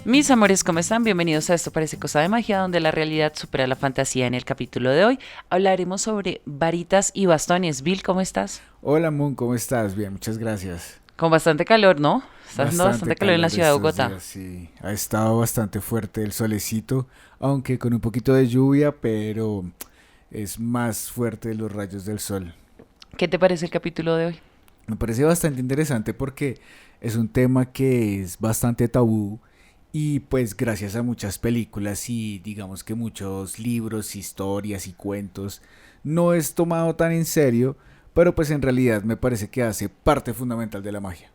Mis amores, ¿cómo están? Bienvenidos a Esto Parece Cosa de Magia, donde la realidad supera la fantasía. En el capítulo de hoy hablaremos sobre varitas y bastones. Bill, ¿cómo estás? Hola Moon, ¿cómo estás? Bien, muchas gracias. Con bastante calor, ¿no? Está haciendo Bastante bastante calor en la calor ciudad de estos Bogotá. días, sí. Ha estado bastante fuerte el solecito, aunque con un poquito de lluvia, pero es más fuerte los rayos del sol. ¿Qué te parece el capítulo de hoy? Me parece bastante interesante porque es un tema que es bastante tabú y pues gracias a muchas películas y digamos que muchos libros, historias y cuentos, no es tomado tan en serio, pero pues en realidad me parece que hace parte fundamental de la magia.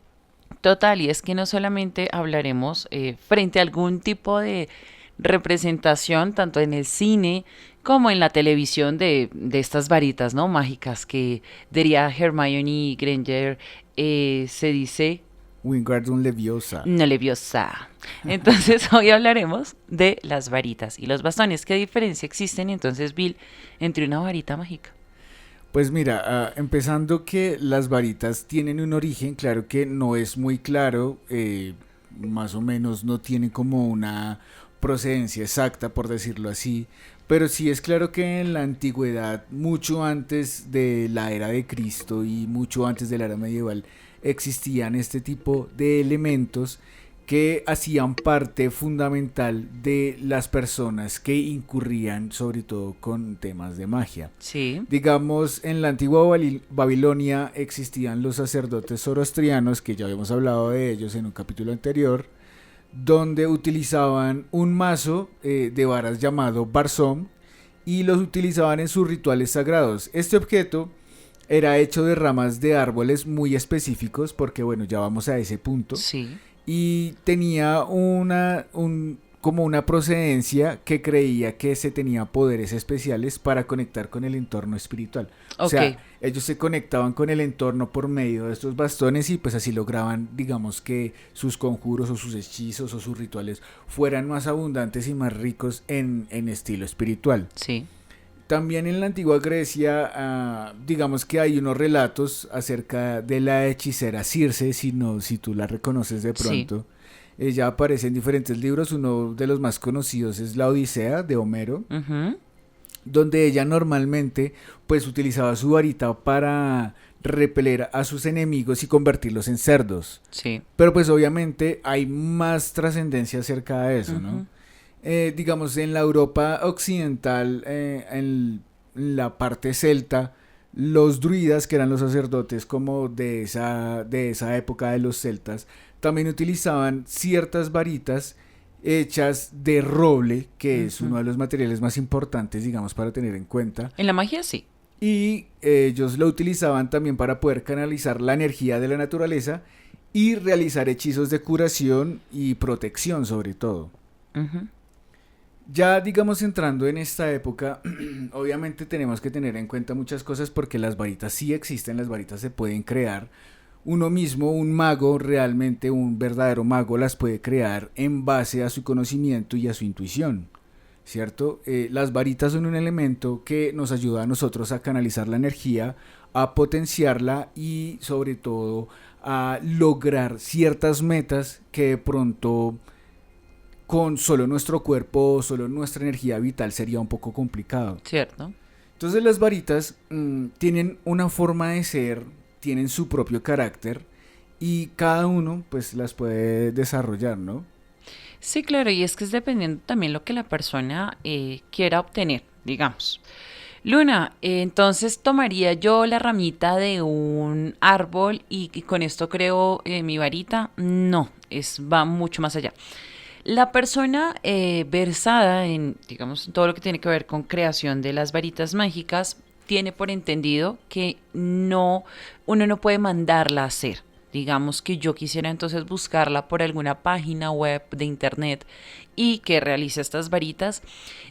Total, y es que no solamente hablaremos frente a algún tipo de representación, tanto en el cine como en la televisión, de estas varitas, ¿no? Mágicas que diría Hermione Granger, se dice Wingardium Leviosa. no leviosa. Entonces hoy hablaremos de las varitas y los bastones. ¿Qué diferencia existen entonces, Bill, entre una varita mágica? Pues mira, empezando que las varitas tienen un origen, claro que no es muy claro, más o menos no tiene como una procedencia exacta, por decirlo así, pero sí es claro que en la antigüedad, mucho antes de la era de Cristo y mucho antes de la era medieval, existían este tipo de elementos que hacían parte fundamental de las personas que incurrían sobre todo con temas de magia. Sí. Digamos, en la antigua Babilonia existían los sacerdotes zoroastrianos, que ya habíamos hablado de ellos en un capítulo anterior, donde utilizaban un mazo de varas llamado Barzón y los utilizaban en sus rituales sagrados. Este objeto era hecho de ramas de árboles muy específicos, porque bueno, ya vamos a ese punto, Sí. y tenía como una procedencia que creía que se tenía poderes especiales para conectar con el entorno espiritual. O Ok. sea, ellos se conectaban con el entorno por medio de estos bastones y pues así lograban, digamos que sus conjuros o sus hechizos o sus rituales fueran más abundantes y más ricos en estilo espiritual. Sí. También en la antigua Grecia, digamos que hay unos relatos acerca de la hechicera Circe, si tú la reconoces de Sí. pronto. Ella aparece en diferentes libros, uno de los más conocidos es la Odisea de Homero, Ujú. donde ella normalmente pues utilizaba su varita para repeler a sus enemigos y convertirlos en cerdos. Sí. Pero pues obviamente hay más trascendencia acerca de eso, ¿no? Ujú. Digamos, en la Europa occidental, en la parte celta, los druidas, que eran los sacerdotes como de esa época de los celtas, también utilizaban ciertas varitas hechas de roble, que es Ujú. uno de los materiales más importantes, digamos, para tener en cuenta. En la magia sí. Y ellos lo utilizaban también para poder canalizar la energía de la naturaleza y realizar hechizos de curación y protección sobre todo. Ujú. Ya digamos entrando en esta época, obviamente tenemos que tener en cuenta muchas cosas porque las varitas sí existen, las varitas se pueden crear. Uno mismo, un mago, realmente un verdadero mago, las puede crear en base a su conocimiento y a su intuición, ¿cierto? Las varitas son un elemento que nos ayuda a nosotros a canalizar la energía, a potenciarla y sobre todo a lograr ciertas metas que de pronto con solo nuestro cuerpo, solo nuestra energía vital sería un poco complicado. Cierto. Entonces las varitas tienen una forma de ser, tienen su propio carácter y cada uno pues las puede desarrollar, ¿no? Sí, claro, y es que es dependiendo también lo que la persona quiera obtener, digamos. Luna, entonces tomaría yo la ramita de un árbol y con esto creo mi varita. No, va mucho más allá. La persona versada en, digamos, todo lo que tiene que ver con creación de las varitas mágicas tiene por entendido que no, uno no puede mandarla a hacer. Digamos que yo quisiera entonces buscarla por alguna página web de internet y que realice estas varitas.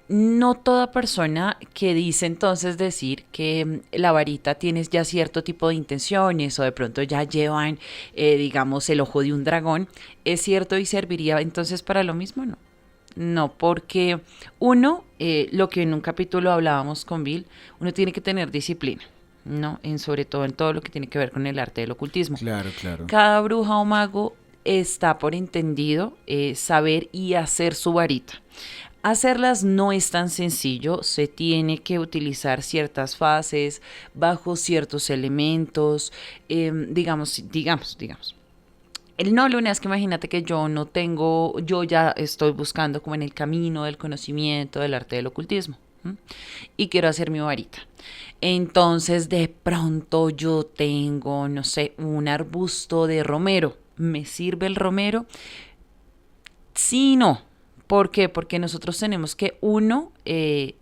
No toda persona que dice entonces decir que la varita tiene ya cierto tipo de intenciones o de pronto ya llevan, digamos, el ojo de un dragón, es cierto y serviría entonces para lo mismo, no. No, porque uno, lo que en un capítulo hablábamos con Bill, uno tiene que tener disciplina, ¿no? Sobre todo en todo lo que tiene que ver con el arte del ocultismo. Claro, claro. Cada bruja o mago está por entendido saber y hacer su varita. Hacerlas no es tan sencillo, se tiene que utilizar ciertas fases bajo ciertos elementos, digamos. El no, Luna, es que imagínate que yo no tengo, yo ya estoy buscando como en el camino del conocimiento del arte del ocultismo, ¿m? Y quiero hacer mi varita. Entonces de pronto yo tengo, no sé, un arbusto de romero. ¿Me sirve el romero? Sí, y no. ¿Por qué? Porque nosotros tenemos que, uno,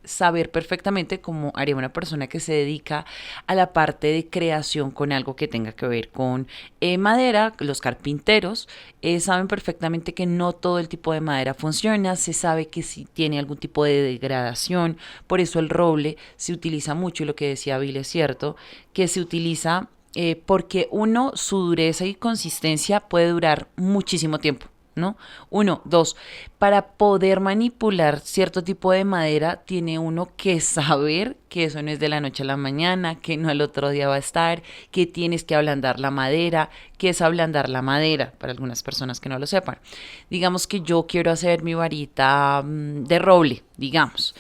saber perfectamente cómo haría una persona que se dedica a la parte de creación con algo que tenga que ver con madera. Los carpinteros saben perfectamente que no todo el tipo de madera funciona, se sabe que si tiene algún tipo de degradación, por eso el roble se utiliza mucho y lo que decía Bill es cierto, que se utiliza porque uno, su dureza y consistencia puede durar muchísimo tiempo. ¿No? Uno, dos, para poder manipular cierto tipo de madera, tiene uno que saber que eso no es de la noche a la mañana, que no al otro día va a estar, que tienes que ablandar la madera, que es ablandar la madera, para algunas personas que no lo sepan. Digamos que yo quiero hacer mi varita de roble, digamos.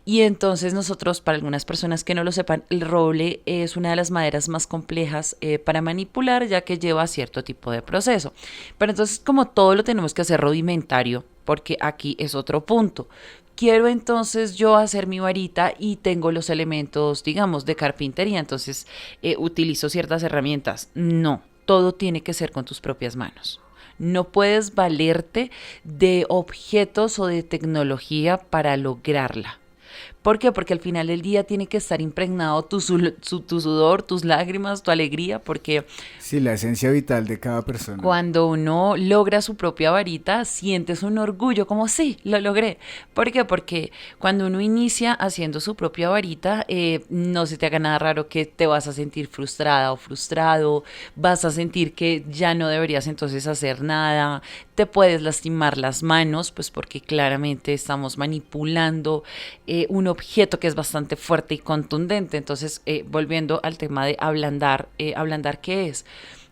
Y entonces nosotros, para algunas personas que no lo sepan, el roble es una de las maderas más complejas para manipular, ya que lleva cierto tipo de proceso. Pero entonces, como todo lo tenemos que hacer rudimentario, porque aquí es otro punto. Quiero entonces yo hacer mi varita y tengo los elementos, digamos, de carpintería, entonces utilizo ciertas herramientas. No, todo tiene que ser con tus propias manos. No puedes valerte de objetos o de tecnología para lograrla. ¿Por qué? Porque al final del día tiene que estar impregnado tu sudor, tus lágrimas, tu alegría, porque Sí, la esencia vital de cada persona. cuando uno logra su propia varita, sientes un orgullo, como sí, lo logré. ¿Por qué? Porque cuando uno inicia haciendo su propia varita, no se te haga nada raro que te vas a sentir frustrada o frustrado, vas a sentir que ya no deberías entonces hacer nada, te puedes lastimar las manos, pues porque claramente estamos manipulando un objeto que es bastante fuerte y contundente. Entonces, volviendo al tema de ablandar, ablandar, ¿qué es?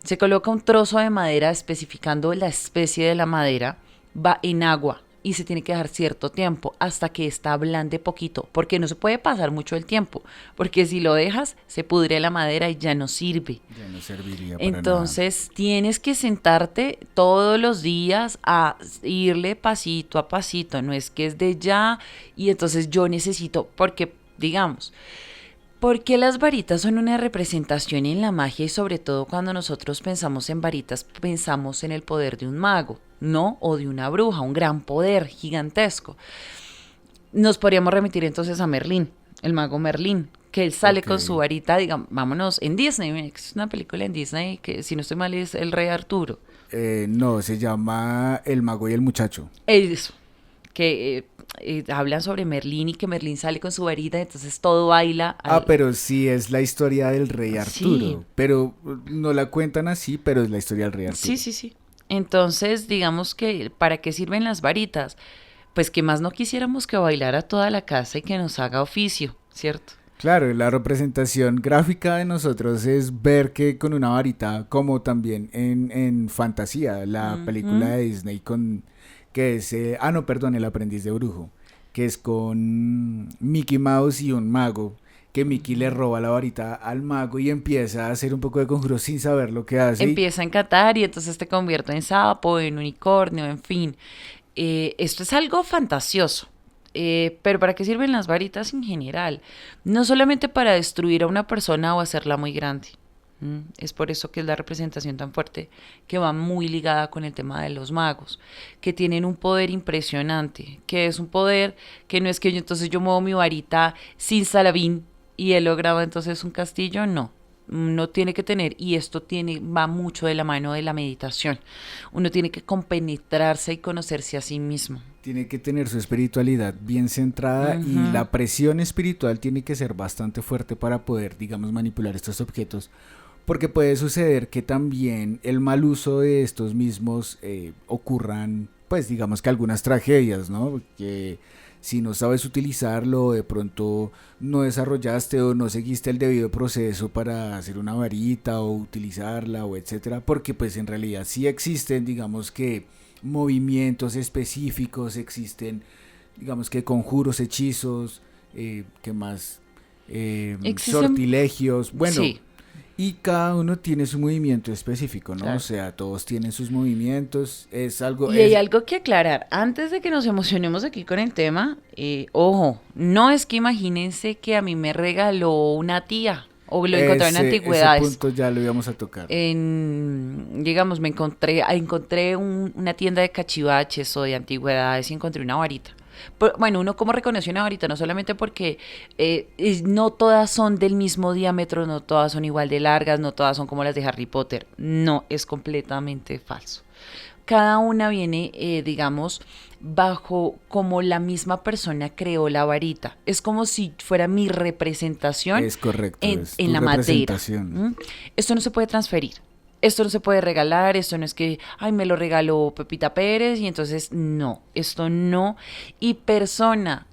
Se coloca un trozo de madera especificando la especie de la madera, va en agua y se tiene que dejar cierto tiempo hasta que ésta ablande poquito, porque no se puede pasar mucho el tiempo, porque si lo dejas se pudre la madera y ya no sirve. Ya no serviría para nada. Entonces tienes que sentarte todos los días a irle pasito a pasito, no es que es de ya y entonces yo necesito, porque digamos, porque las varitas son una representación en la magia y sobre todo cuando nosotros pensamos en varitas, pensamos en el poder de un mago, ¿no? O de una bruja, un gran poder gigantesco. Nos podríamos remitir entonces a Merlín, el mago Merlín, que él sale Ok. con su varita, digamos, vámonos, en Disney, es una película en Disney que si no estoy mal es El Rey Arturo. No, se llama El mago y el muchacho. Eso, que hablan sobre Merlín y que Merlín sale con su varita, entonces todo baila Ah, al... pero sí es la historia del rey Sí, Arturo. Pero no la cuentan así, pero es la historia del rey sí, Arturo. sí, sí. Entonces, digamos que, ¿para qué sirven las varitas? Pues que más no quisiéramos que bailara toda la casa y que nos haga oficio, ¿cierto? Claro, la representación gráfica de nosotros es ver que con una varita, como también en Fantasía, la película Ujú. de Disney con que es, no, perdón, El aprendiz de brujo, que es con Mickey Mouse y un mago, que Mickey le roba la varita al mago y empieza a hacer un poco de conjuros sin saber lo que hace. Empieza a encantar y entonces te convierte en sapo, en unicornio, en fin. Esto es algo fantasioso. Pero ¿para qué sirven las varitas en general? No solamente para destruir a una persona o hacerla muy grande. Es por eso que es la representación tan fuerte que va muy ligada con el tema de los magos, que tienen un poder impresionante, que es un poder que no es que yo entonces yo muevo mi varita sin salabín y he logrado entonces un castillo, no. Uno tiene que tener, y esto tiene, va mucho de la mano de la meditación. Uno tiene que compenetrarse y conocerse a sí mismo. Tiene que tener su espiritualidad bien centrada y Ujú. la presión espiritual tiene que ser bastante fuerte para poder, digamos, manipular estos objetos. Porque puede suceder que también el mal uso de estos mismos ocurran, pues digamos que algunas tragedias, ¿no? Que Si no sabes utilizarlo, de pronto no desarrollaste o no seguiste el debido proceso para hacer una varita o utilizarla o etcétera, porque pues en realidad sí existen, digamos que movimientos específicos, existen, digamos que conjuros, hechizos, que más Existen, sortilegios, bueno, sí, y cada uno tiene su movimiento específico, ¿no? O claro. sea, todos tienen sus movimientos, es algo, Y hay es, algo que aclarar, antes de que nos emocionemos aquí con el tema, ojo, no es que imagínense que a mí me regaló una tía o lo encontré en ese antigüedades. punto ya lo íbamos a tocar. Digamos, encontré una tienda de cachivaches o de antigüedades y encontré una varita. Bueno, uno como reconoció una varita, no solamente porque no todas son del mismo diámetro, no todas son igual de largas, no todas son como las de Harry Potter. No, es completamente falso. Cada una viene, digamos, bajo como la misma persona creó la varita. Es como si fuera mi representación Es correcto, en, es en tu la madera. representación. ¿M? Esto no se puede transferir. Esto no se puede regalar, esto no es que, ay, me lo regaló Pepita Pérez y entonces no, esto no. Y persona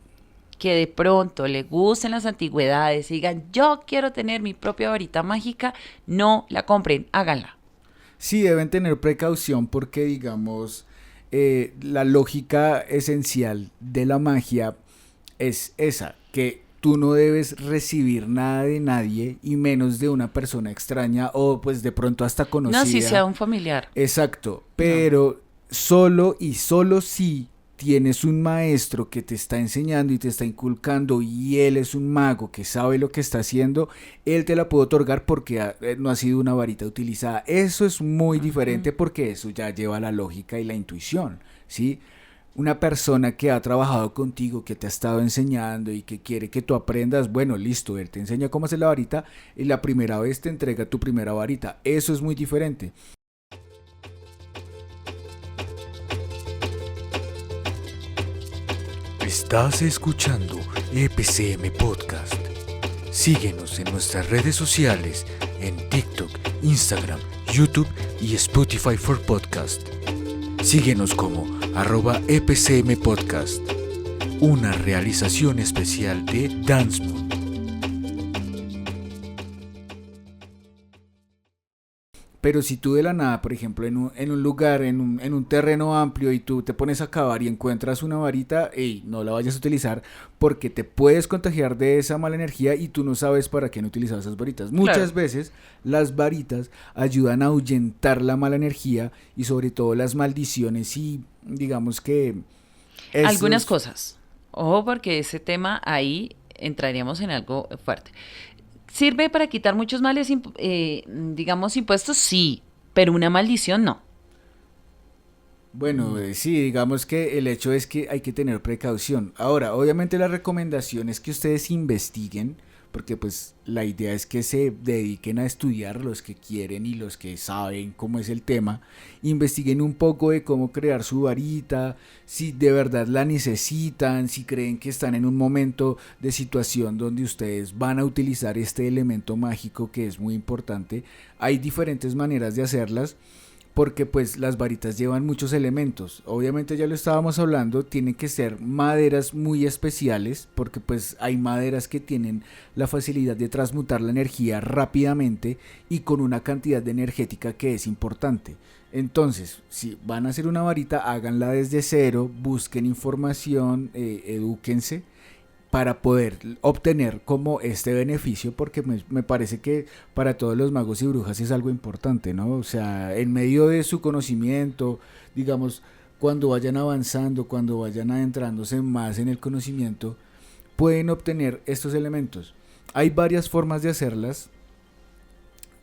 que de pronto le gusten las antigüedades y digan, yo quiero tener mi propia varita mágica, no la compren, háganla. Sí, deben tener precaución porque, digamos, la lógica esencial de la magia es esa, que tú no debes recibir nada de nadie y menos de una persona extraña o pues de pronto hasta No, si sea conocida. un familiar. Exacto, No. pero solo y solo si tienes un maestro que te está enseñando y te está inculcando y él es un mago que sabe lo que está haciendo, él te la puede otorgar porque no ha sido una varita utilizada. Eso es muy Ujú. diferente porque eso ya lleva la lógica y la intuición, ¿sí? Una persona que ha trabajado contigo, que te ha estado enseñando y que quiere que tú aprendas, bueno, listo, él te enseña cómo hacer la varita y la primera vez te entrega tu primera varita. Eso es muy diferente. Estás escuchando EPCM Podcast. Síguenos en nuestras redes sociales en TikTok, Instagram, YouTube y Spotify for Podcast. Síguenos como @EPCM Podcast. Una realización especial de Dance Moon. Pero si tú de la nada, por ejemplo, en un lugar, en un terreno amplio y tú te pones a cavar y encuentras una varita, ey, no la vayas a utilizar porque te puedes contagiar de esa mala energía y tú no sabes para qué han utilizado esas varitas. Claro. Muchas veces las varitas ayudan a ahuyentar la mala energía y sobre todo las maldiciones y digamos que Algunas esos... cosas. Ojo, porque ese tema ahí entraríamos en algo fuerte. ¿Sirve para quitar muchos males, digamos, impuestos? Sí, pero una maldición no. Bueno, sí, digamos que el hecho es que hay que tener precaución. Ahora, obviamente la recomendación es que ustedes investiguen, porque pues la idea es que se dediquen a estudiar los que quieren y los que saben cómo es el tema. Investiguen un poco de cómo crear su varita, si de verdad la necesitan, si creen que están en un momento de situación donde ustedes van a utilizar este elemento mágico que es muy importante. Hay diferentes maneras de hacerlas porque pues las varitas llevan muchos elementos. Obviamente ya lo estábamos hablando, tienen que ser maderas muy especiales porque pues hay maderas que tienen la facilidad de transmutar la energía rápidamente y con una cantidad de energética que es importante. Entonces, si van a hacer una varita, háganla desde cero, busquen información, edúquense para poder obtener como este beneficio, porque me parece que para todos los magos y brujas es algo importante, ¿no? O sea, en medio de su conocimiento, digamos, cuando vayan avanzando, cuando vayan adentrándose más en el conocimiento, pueden obtener estos elementos. Hay varias formas de hacerlas,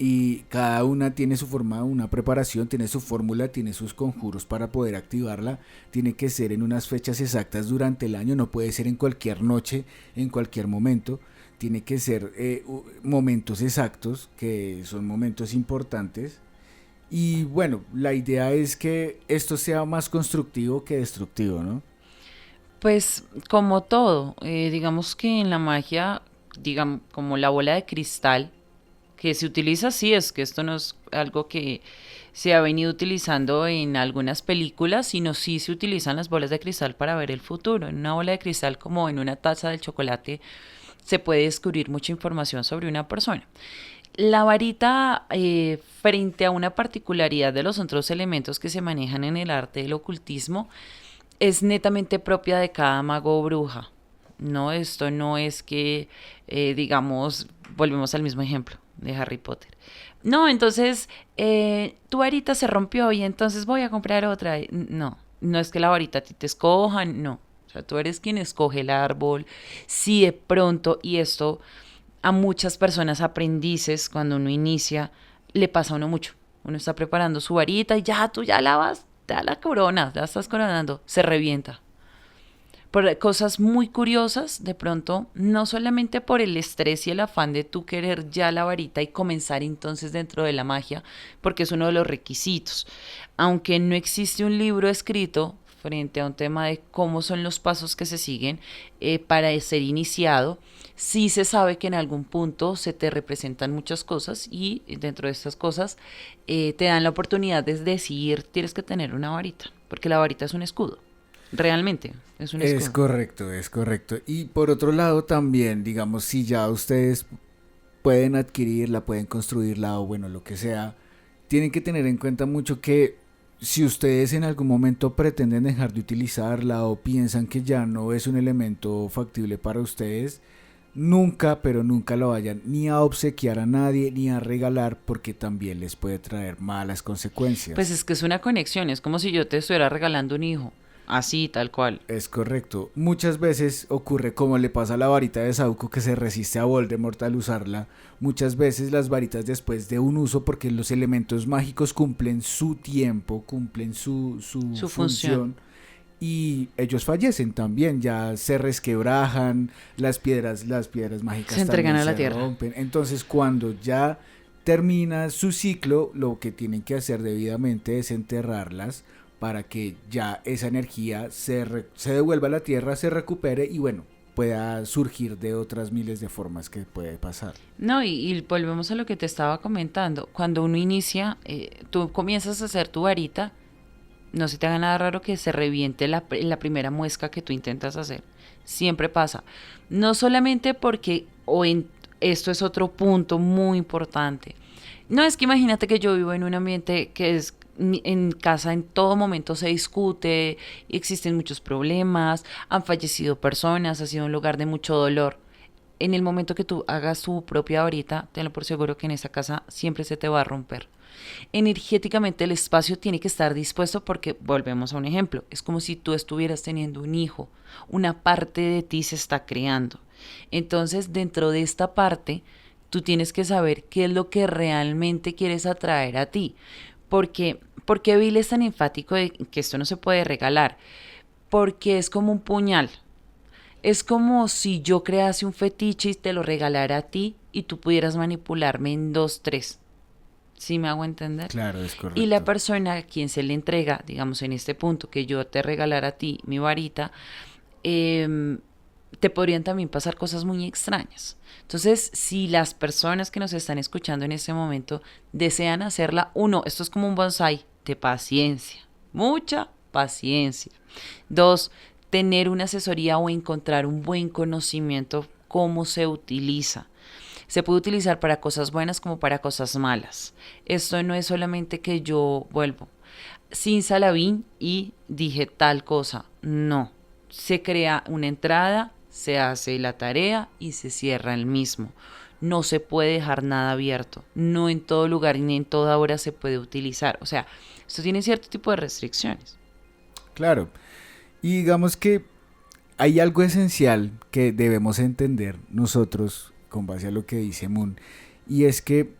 y cada una tiene su forma, una preparación, tiene su fórmula, tiene sus conjuros para poder activarla, tiene que ser en unas fechas exactas durante el año, no puede ser en cualquier noche, en cualquier momento, tiene que ser momentos exactos, que son momentos importantes. Y bueno, la idea es que esto sea más constructivo que destructivo, ¿no? Pues como todo, digamos que en la magia, digamos, como la bola de cristal, que se utiliza, sí, es que esto no es algo que se ha venido utilizando en algunas películas, sino sí se utilizan las bolas de cristal para ver el futuro. En una bola de cristal, como en una taza de chocolate, se puede descubrir mucha información sobre una persona. La varita, frente a una particularidad de los otros elementos que se manejan en el arte del ocultismo, es netamente propia de cada mago o bruja. No, esto no es que, digamos, volvemos al mismo ejemplo de Harry Potter. No, entonces tu varita se rompió y entonces voy a comprar otra. No, no es que la varita a ti te escoja, no. O sea, tú eres quien escoge el árbol. Si de pronto, y esto a muchas personas aprendices cuando uno inicia, le pasa a uno mucho. Uno está preparando su varita y ya tú ya la vas, ya la coronas, ya estás coronando, se revienta. Por cosas muy curiosas, de pronto, no solamente por el estrés y el afán de tú querer ya la varita y comenzar entonces dentro de la magia, porque es uno de los requisitos. Aunque no existe un libro escrito frente a un tema de cómo son los pasos que se siguen para ser iniciado, sí se sabe que en algún punto se te representan muchas cosas y dentro de estas cosas te dan la oportunidad de decidir, tienes que tener una varita, porque la varita es un escudo. Realmente, es un Es escudo. correcto, es correcto. Y por otro lado también, digamos, si ya ustedes pueden adquirirla, pueden construirla o bueno, lo que sea, tienen que tener en cuenta mucho que si ustedes en algún momento pretenden dejar de utilizarla o piensan que ya no es un elemento factible para ustedes, nunca, pero nunca lo vayan ni a obsequiar a nadie ni a regalar porque también les puede traer malas Pues consecuencias. es que es una conexión, es como si yo te estuviera regalando un hijo, así, tal cual. Es correcto. Muchas veces ocurre como le pasa a la varita de Sauco que se resiste a Voldemort al usarla. Muchas veces las varitas después de un uso, porque los elementos mágicos cumplen su tiempo, cumplen su Su función. función y ellos fallecen también, ya se resquebrajan, las piedras mágicas Se entregan también a la se tierra. rompen. Entonces cuando ya termina su ciclo, lo que tienen que hacer debidamente es enterrarlas para que ya esa energía se devuelva a la tierra, se recupere y bueno, pueda surgir de otras miles de formas que puede pasar. No, y volvemos a lo que te estaba comentando. Cuando uno inicia, tú comienzas a hacer tu varita, no se te haga nada raro que se reviente la primera muesca que tú intentas hacer. Siempre pasa. No solamente porque, esto es otro punto muy importante. No es que imagínate que yo vivo en un ambiente que es en casa en todo momento se discute, existen muchos problemas, han fallecido personas, ha sido un lugar de mucho dolor. En el momento que tú hagas tu propia varita, tenlo por seguro que en esa casa siempre se te va a romper. Energéticamente el espacio tiene que estar dispuesto porque volvemos a un ejemplo, es como si tú estuvieras teniendo un hijo, una parte de ti se está creando. Entonces dentro de esta parte tú tienes que saber qué es lo que realmente quieres atraer a ti. Porque Bill es tan enfático de que esto no se puede regalar, porque es como un puñal. Es como si yo crease un fetiche y te lo regalara a ti y tú pudieras manipularme en dos, tres. ¿Sí me hago entender? Claro, es Y la correcto. persona a quien se le entrega, digamos en este punto, que yo te regalara a ti mi varita, eh, te podrían también pasar cosas muy extrañas. Entonces, si las personas que nos están escuchando en este momento desean hacerla, uno, esto es como un bonsai de paciencia, mucha paciencia. Dos, tener una asesoría o encontrar un buen conocimiento cómo se utiliza. Se puede utilizar para cosas buenas como para cosas malas. Esto no es solamente que yo vuelvo sin Salavín y dije tal cosa. No. Se crea una entrada, se hace la tarea y se cierra el mismo. No se puede dejar nada abierto. No en todo lugar ni en toda hora se puede utilizar. O sea, esto tiene cierto tipo de restricciones. Claro. Y digamos que hay algo esencial que debemos entender nosotros con base a lo que dice Moon, y es que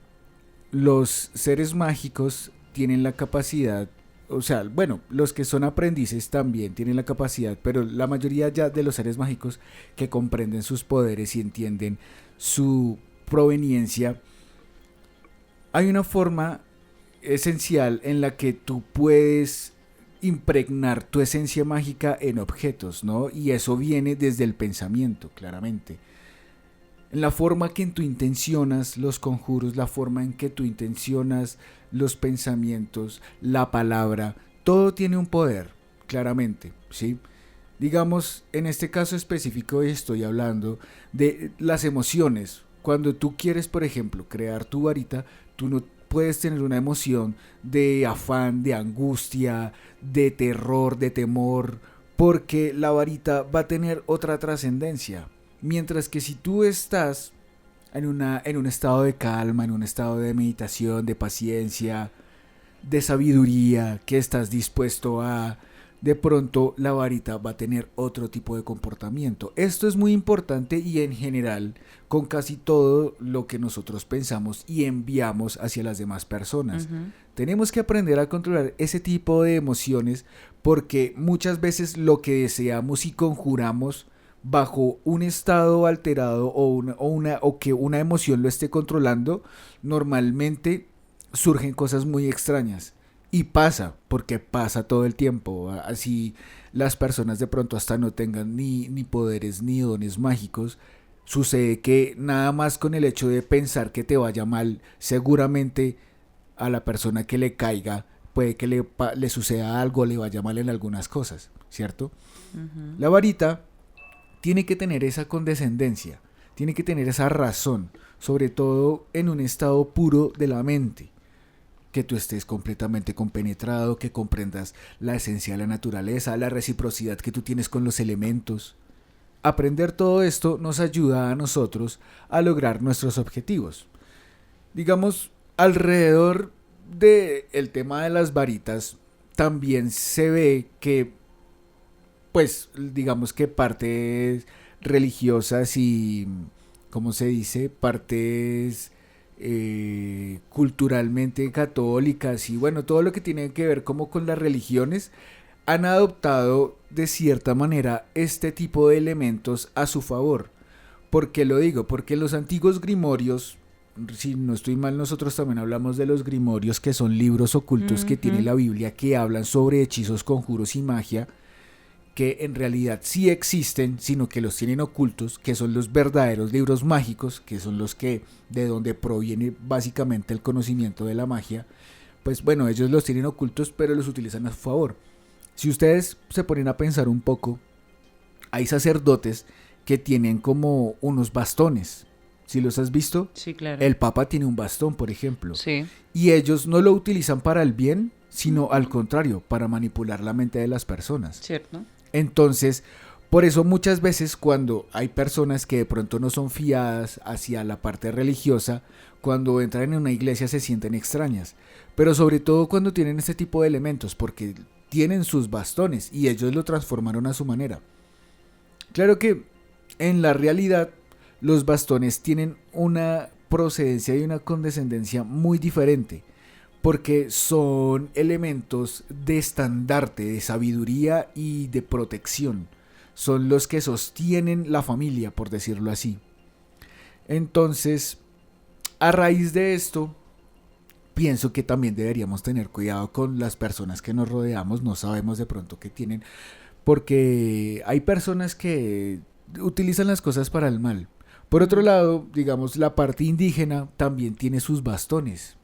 los seres mágicos tienen la capacidad, o sea, bueno, los que son aprendices también tienen la capacidad, pero la mayoría ya de los seres mágicos que comprenden sus poderes y entienden su proveniencia, hay una forma esencial en la que tú puedes impregnar tu esencia mágica en objetos, ¿no? Y eso viene desde el pensamiento, claramente. en la forma que tú intencionas los conjuros, la forma en que tú intencionas los pensamientos, la palabra, todo tiene un poder, claramente, ¿sí? Digamos, en este caso específico estoy hablando de las emociones. Cuando tú quieres, por ejemplo, crear tu varita, tú no puedes tener una emoción de afán, de angustia, de terror, de temor, porque la varita va a tener otra trascendencia. Mientras que si tú estás en un estado de calma, en un estado de meditación, de paciencia, de sabiduría, que estás dispuesto a, de pronto la varita va a tener otro tipo de comportamiento. Esto es muy importante y en general con casi todo lo que nosotros pensamos y enviamos hacia las demás personas. Tenemos que aprender a controlar ese tipo de emociones porque muchas veces lo que deseamos y conjuramos bajo un estado alterado o que una emoción lo esté controlando, normalmente surgen cosas muy extrañas. Y pasa, porque pasa todo el tiempo. Así las personas de pronto hasta no tengan ni poderes ni dones mágicos. Sucede que nada más con el hecho de pensar que te vaya mal, seguramente a la persona que le caiga puede que le suceda algo, le vaya mal en algunas cosas, ¿cierto? La varita tiene que tener esa condescendencia, tiene que tener esa razón, sobre todo en un estado puro de la mente. Que tú estés completamente compenetrado, que comprendas la esencia de la naturaleza, la reciprocidad que tú tienes con los elementos. Aprender todo esto nos ayuda a nosotros a lograr nuestros objetivos. Digamos, alrededor del tema de las varitas, también se ve que, pues, digamos que partes religiosas y, ¿cómo se dice? Partes culturalmente católicas y bueno, todo lo que tiene que ver como con las religiones han adoptado de cierta manera este tipo de elementos a su favor. ¿Por qué lo digo? Porque los antiguos grimorios, si no estoy mal, nosotros también hablamos de los grimorios, que son libros ocultos que tiene la Biblia, que hablan sobre hechizos, conjuros y magia, que en realidad sí existen, sino que los tienen ocultos, que son los verdaderos libros mágicos, que son los que, de donde proviene básicamente el conocimiento de la magia. Pues bueno, ellos los tienen ocultos, pero los utilizan a su favor. Si ustedes se ponen a pensar un poco, hay sacerdotes que tienen como unos bastones. ¿Sí los has visto? Sí, claro. El Papa tiene un bastón, por ejemplo. Sí. Y ellos no lo utilizan para el bien, sino al contrario, para manipular la mente de las personas. Cierto. Entonces, por eso muchas veces cuando hay personas que de pronto no son fiadas hacia la parte religiosa, cuando entran en una iglesia se sienten extrañas. Pero sobre todo cuando tienen este tipo de elementos, porque tienen sus bastones y ellos lo transformaron a su manera. Claro que en la realidad los bastones tienen una procedencia y una condescendencia muy diferente, porque son elementos de estandarte, de sabiduría y de protección. Son los que sostienen la familia, por decirlo así. Entonces, a raíz de esto, pienso que también deberíamos tener cuidado con las personas que nos rodeamos. No sabemos de pronto qué tienen, porque hay personas que utilizan las cosas para el mal. Por otro lado, digamos, la parte indígena también tiene sus bastones.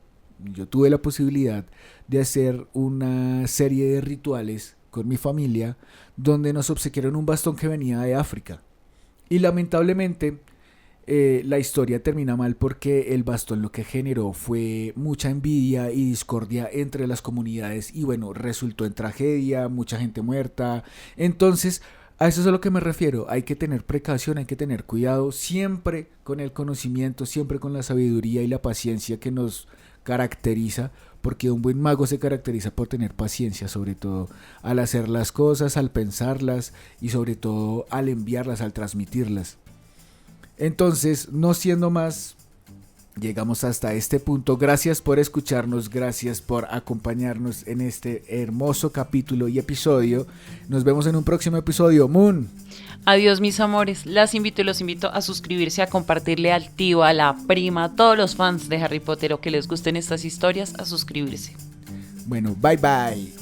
Yo tuve la posibilidad de hacer una serie de rituales con mi familia donde nos obsequiaron un bastón que venía de África. Y lamentablemente la historia termina mal porque el bastón lo que generó fue mucha envidia y discordia entre las comunidades y bueno, resultó en tragedia, mucha gente muerta. Entonces, a eso es a lo que me refiero. Hay que tener precaución, hay que tener cuidado, siempre con el conocimiento, siempre con la sabiduría y la paciencia que nos caracteriza, porque un buen mago se caracteriza por tener paciencia, sobre todo al hacer las cosas, al pensarlas y sobre todo al enviarlas, al transmitirlas. Entonces, no siendo más, llegamos hasta este punto. Gracias por escucharnos, gracias por acompañarnos en este hermoso capítulo y episodio. Nos vemos en un próximo episodio. Moon. Adiós, mis amores. Las invito y los invito a suscribirse, a compartirle al tío, a la prima, a todos los fans de Harry Potter o que les gusten estas historias, a suscribirse. Bueno, bye bye.